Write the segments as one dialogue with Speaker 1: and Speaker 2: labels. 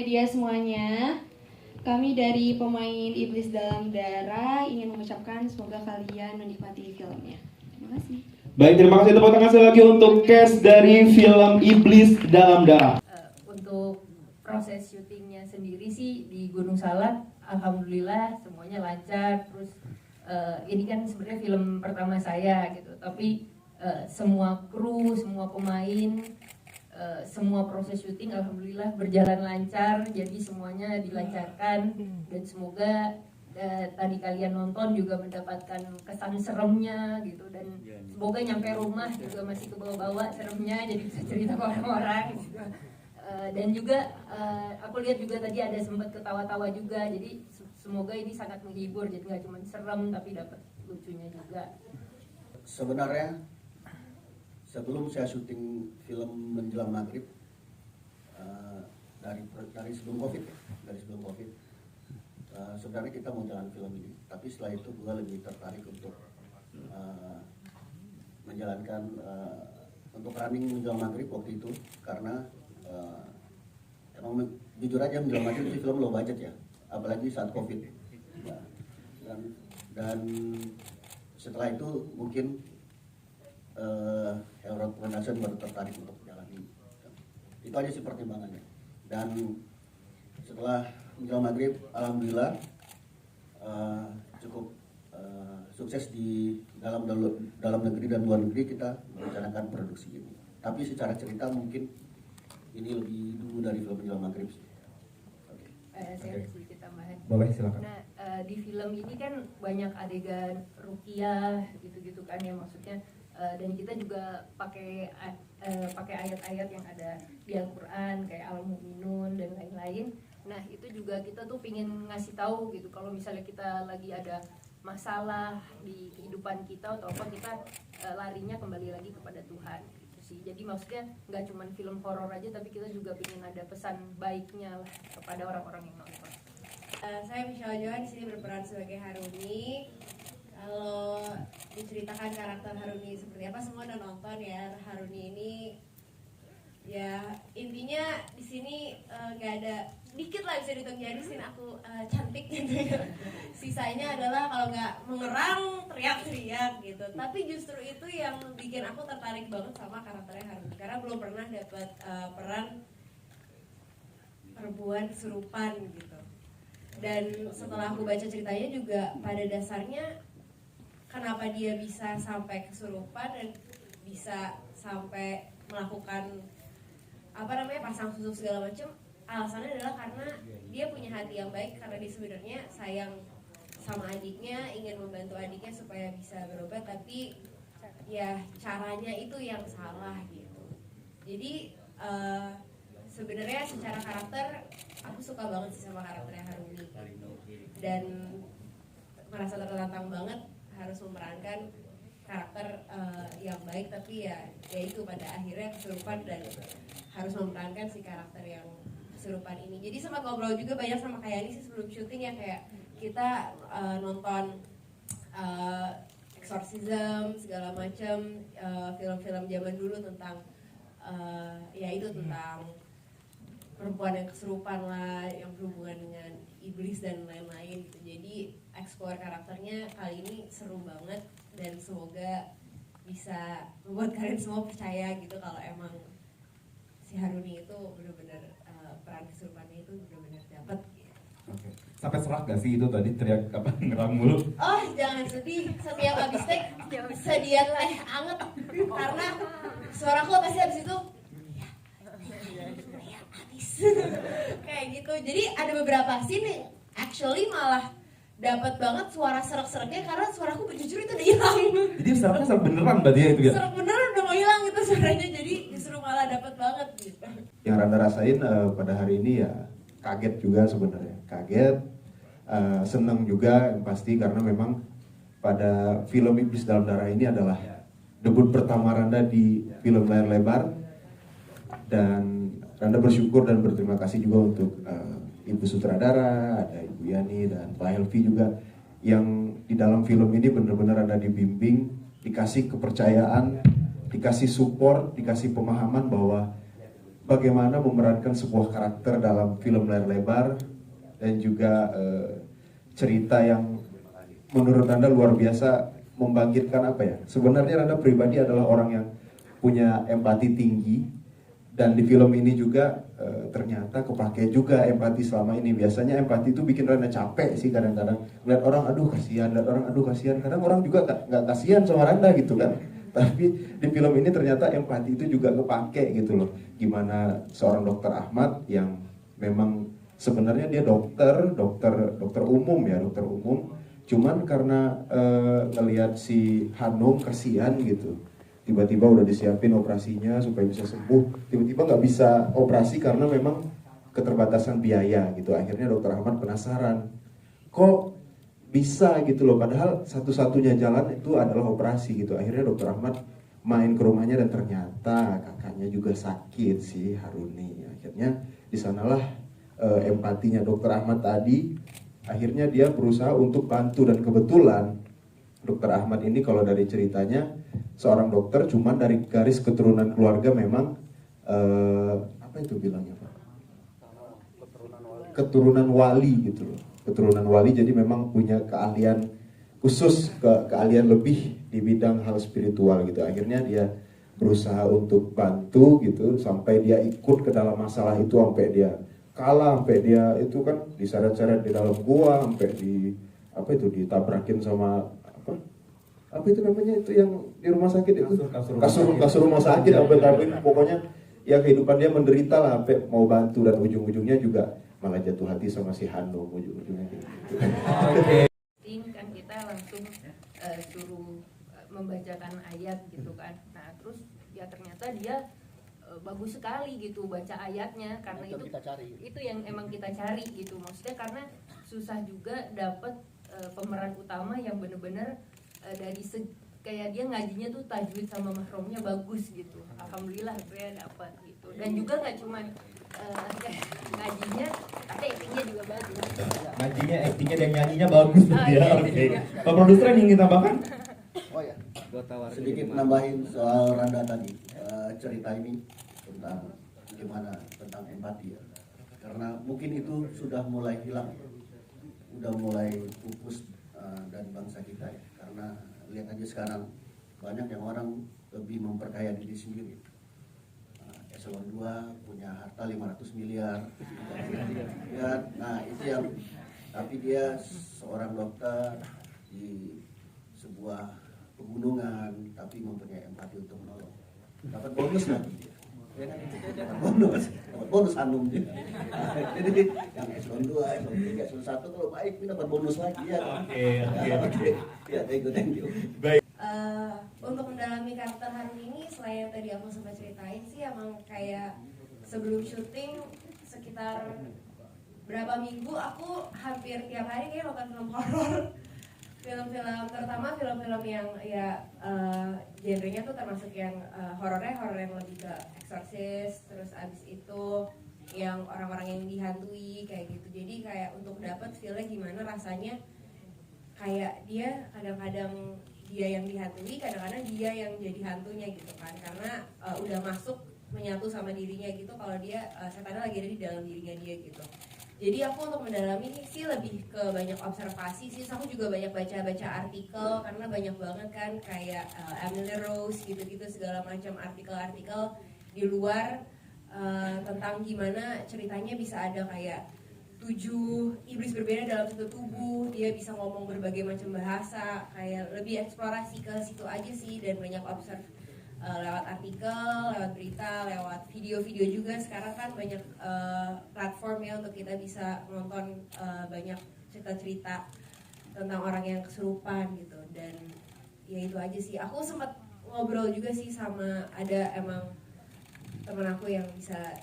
Speaker 1: media semuanya. Kami dari pemain Iblis Dalam Darah ingin mengucapkan semoga kalian menikmati filmnya. Terima kasih.
Speaker 2: Baik, terima kasih. Tepuk tangan sekali lagi untuk cast dari film Iblis Dalam Darah.
Speaker 3: Untuk proses syutingnya sendiri sih di Gunung Salak, alhamdulillah semuanya lancar. Terus ini kan sebenarnya film pertama saya gitu, tapi semua kru, semua pemain, semua proses syuting alhamdulillah berjalan lancar. Jadi semuanya dilancarkan dan semoga tadi kalian nonton juga mendapatkan kesan seremnya gitu, dan semoga nyampe rumah juga masih kebawa-bawa seremnya, jadi bisa cerita ke orang-orang gitu. Dan juga aku lihat juga tadi ada sempat ketawa-tawa juga, jadi semoga ini sangat menghibur, jadi nggak cuma serem tapi dapat lucunya juga.
Speaker 4: Sebenarnya sebelum saya syuting film Menjelang Maghrib, dari sebelum COVID, sebenarnya kita mau jalan film ini, tapi setelah itu gue lebih tertarik untuk menjalankan untuk running Menjelang Maghrib waktu itu, karena emang jujur aja Menjelang Maghrib itu film low budget ya, apalagi saat COVID. Dan setelah itu mungkin Herald Production baru tertarik untuk jalan ini. Itu aja sih pertimbangannya. Dan setelah Menjelang Maghrib, alhamdulillah cukup sukses di dalam negeri dan luar negeri kita merencanakan produksi ini. Tapi secara cerita mungkin ini lebih dulu dari film Menjelang Maghrib sih.
Speaker 3: Saya sedikit tambahan.
Speaker 2: Boleh, silakan.
Speaker 3: Nah, di film ini kan banyak adegan ruqyah gitu-gitu kan ya, maksudnya dan kita juga pakai ayat-ayat yang ada di Al-Qur'an kayak Al-Mu'minun dan lain-lain. Nah, itu juga kita tuh pingin ngasih tahu gitu, kalau misalnya kita lagi ada masalah di kehidupan kita atau apa, kita larinya kembali lagi kepada Tuhan gitu sih. Jadi maksudnya nggak cuma film horor aja, tapi kita juga pingin ada pesan baiknya lah kepada orang-orang yang nonton.
Speaker 5: Saya Michelle Johan di sini berperan sebagai Haruni. Kalau diceritakan karakter Haruni seperti apa, semua udah nonton ya. Haruni ini ya intinya di sini nggak ada, dikit lah bisa dihitung jadi scene aku cantik gitu ya. Sisanya adalah kalau nggak mengerang teriak-teriak gitu. Tapi justru itu yang bikin aku tertarik banget sama karakternya Haruni, karena belum pernah dapat peran perempuan kesurupan gitu. Dan setelah aku baca ceritanya juga, pada dasarnya kenapa dia bisa sampai kesurupan dan bisa sampai melakukan pasang susuk segala macam, alasannya adalah karena dia punya hati yang baik, karena dia sebenarnya sayang sama adiknya, ingin membantu adiknya supaya bisa berobat, tapi ya caranya itu yang salah gitu. Jadi sebenarnya secara karakter aku suka banget sih sama karakternya Haruni, dan merasa tertantang banget harus memerankan karakter yang baik, tapi ya itu pada akhirnya kesurupan dan harus memerankan si karakter yang kesurupan ini. Jadi sempat ngobrol juga banyak sama kayak ini sih sebelum syuting ya, kayak kita nonton exorcism segala macam, film-film zaman dulu tentang ya itu tentang perempuan yang kesurupan lah, yang berhubungan dengan iblis dan lain-lain gitu. Jadi explore karakternya kali ini seru banget, dan semoga bisa membuat kalian semua percaya gitu kalau emang si Haruni itu benar-benar peran kesurupannya itu benar-benar dapat.
Speaker 2: Oke. Sampai serak gak sih itu tadi teriak apa ngerang mulu?
Speaker 5: Oh jangan sedih, setiap habis take sedia teh anget, karena suaraku pasti habis itu kayak gitu. Jadi ada beberapa scene yang actually malah dapat banget suara serak-seraknya, karena suaraku jujur itu udah hilang.
Speaker 2: Jadi seraknya serak beneran berarti ya itu ya?
Speaker 5: Serak beneran udah mau hilang itu suaranya, jadi justru malah dapat banget gitu.
Speaker 6: Yang Randa rasain pada hari ini ya kaget juga sebenarnya, kaget, senang juga yang pasti, karena memang pada film Iblis Dalam Darah ini adalah debut pertama Randa di film layar lebar, dan Randa bersyukur dan berterima kasih juga untuk Ibu Sutradara, ada Ibu Yani dan Pak Helvi juga, yang di dalam film ini benar-benar ada dibimbing, dikasih kepercayaan, dikasih support, dikasih pemahaman bahwa bagaimana memerankan sebuah karakter dalam film layar lebar dan juga cerita yang menurut Anda luar biasa membangkitkan apa ya? Sebenarnya Anda pribadi adalah orang yang punya empati tinggi dan di film ini juga ternyata kepake juga empati selama ini. Biasanya empati itu bikin Anda capek sih kadang-kadang. Lihat orang aduh kasihan, lihat orang aduh kasihan. Kadang orang juga nggak kasihan sama Anda gitu kan. Tapi di film ini ternyata empati itu juga kepake gitu loh. Gimana seorang dokter Ahmad yang memang sebenarnya dia dokter umum ya, dokter umum. Cuman karena ngelihat si Hanum kasihan gitu, tiba-tiba udah disiapin operasinya supaya bisa sembuh, tiba-tiba nggak bisa operasi karena memang keterbatasan biaya gitu. Akhirnya dokter Ahmad penasaran, kok bisa gitu loh, padahal satu-satunya jalan itu adalah operasi gitu. Akhirnya dokter Ahmad main ke rumahnya dan ternyata kakaknya juga sakit si Haruni. Akhirnya disanalah empatinya dokter Ahmad tadi. Akhirnya dia berusaha untuk bantu dan kebetulan dokter Ahmad ini kalau dari ceritanya seorang dokter cuman dari garis keturunan keluarga memang apa itu bilangnya Pak? Keturunan wali gitu loh. Keturunan wali jadi memang punya keahlian khusus, keahlian lebih di bidang hal spiritual gitu. Akhirnya dia berusaha untuk bantu gitu sampai dia ikut ke dalam masalah itu, sampai dia kalah, sampai dia itu kan diseret-seret di dalam gua, sampai di apa itu ditabrakin sama apa itu namanya itu yang di rumah sakit itu kasur rumah sakit, sampai pokoknya ya kehidupan dia menderita lah sampai mau bantu dan ujung-ujungnya juga malah jatuh hati sama si Hanum ujung-ujungnya gitu.
Speaker 3: Kan kita langsung suruh membacakan ayat gitu kan. Nah terus ya ternyata dia bagus sekali gitu baca ayatnya, karena itu yang emang kita cari gitu. Maksudnya karena susah juga dapat pemeran utama yang bener-bener dari kayak dia ngajinya tuh tajwid sama mahromnya bagus gitu. Alhamdulillah saya dapat gitu. Dan juga nggak cuma ngajinya, tapi actingnya juga bagus.
Speaker 2: Ngajinya, actingnya dan nyanyinya bagus ya. Oke. Pak produser yang ingin tambahkan?
Speaker 4: Oh ya, sedikit nambahin soal Randa tadi. Cerita ini tentang gimana tentang empati ya. Karena mungkin itu sudah mulai hilang, udah mulai pupus dari bangsa kita ya. Karena lihat aja sekarang banyak yang orang lebih memperkaya diri sendiri. Eselon 2 punya harta 500 miliar. Ya, nah itu yang, tapi dia seorang dokter di sebuah pegunungan tapi mempunyai empati untuk menolong. Dapat bonus lagi dia. Ya kan? Dapat bonus Hanum dia. Jadi yang eselon 2, eselon 3, eselon 1 kalau baik dia dapat bonus lagi ya. Oke. Ya, thank you.
Speaker 2: Baik.
Speaker 5: Untuk mendalami karakter Hanum ini, selain yang tadi aku sempat ceritain sih, emang kayak sebelum syuting sekitar berapa minggu aku hampir tiap hari kayak nonton film horor. Film-film, terutama film-film yang ya genrenya tuh termasuk yang horor yang lebih ke eksorsis, terus abis itu yang orang-orang yang dihantui kayak gitu. Jadi kayak untuk dapat feel-nya gimana rasanya, kayak dia kadang-kadang dia yang dihantui, kadang-kadang dia yang jadi hantunya gitu kan, karena udah masuk menyatu sama dirinya gitu. Kalau dia setannya lagi ada di dalam dirinya dia gitu. Jadi aku untuk mendalami ini sih lebih ke banyak observasi sih. Aku juga banyak baca-baca artikel, karena banyak banget kan kayak Emily Rose gitu-gitu, segala macam artikel-artikel di luar tentang gimana ceritanya bisa ada kayak 7 iblis berbeda dalam satu tubuh. Dia bisa ngomong berbagai macam bahasa, kayak lebih eksplorasi ke situ aja sih. Dan banyak observe lewat artikel, lewat berita, lewat video-video juga. Sekarang kan banyak platform ya untuk kita bisa nonton banyak cerita-cerita tentang orang yang kesurupan gitu. Dan ya itu aja sih. Aku sempat ngobrol juga sih sama ada emang temen aku yang bisa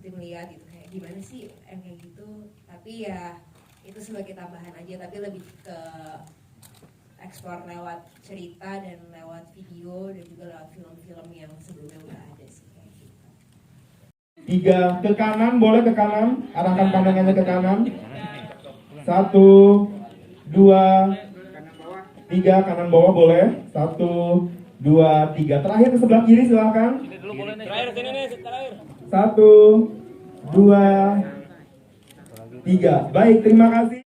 Speaker 5: melihat gitu, kayak gimana sih kayak gitu. Tapi ya itu sebagai tambahan aja, tapi lebih ke eksplor lewat cerita dan lewat video dan juga lewat film-film yang sebelumnya udah ada sih kayak gitu.
Speaker 2: 3 ke kanan, boleh ke kanan, arahkan pandangannya ke kanan. 1, 2, 3, kanan bawah boleh. 1, 2, 3. Terakhir ke sebelah kiri silakan.
Speaker 7: Terakhir sini nih, terakhir.
Speaker 2: 1, 2, 3. Baik, terima kasih.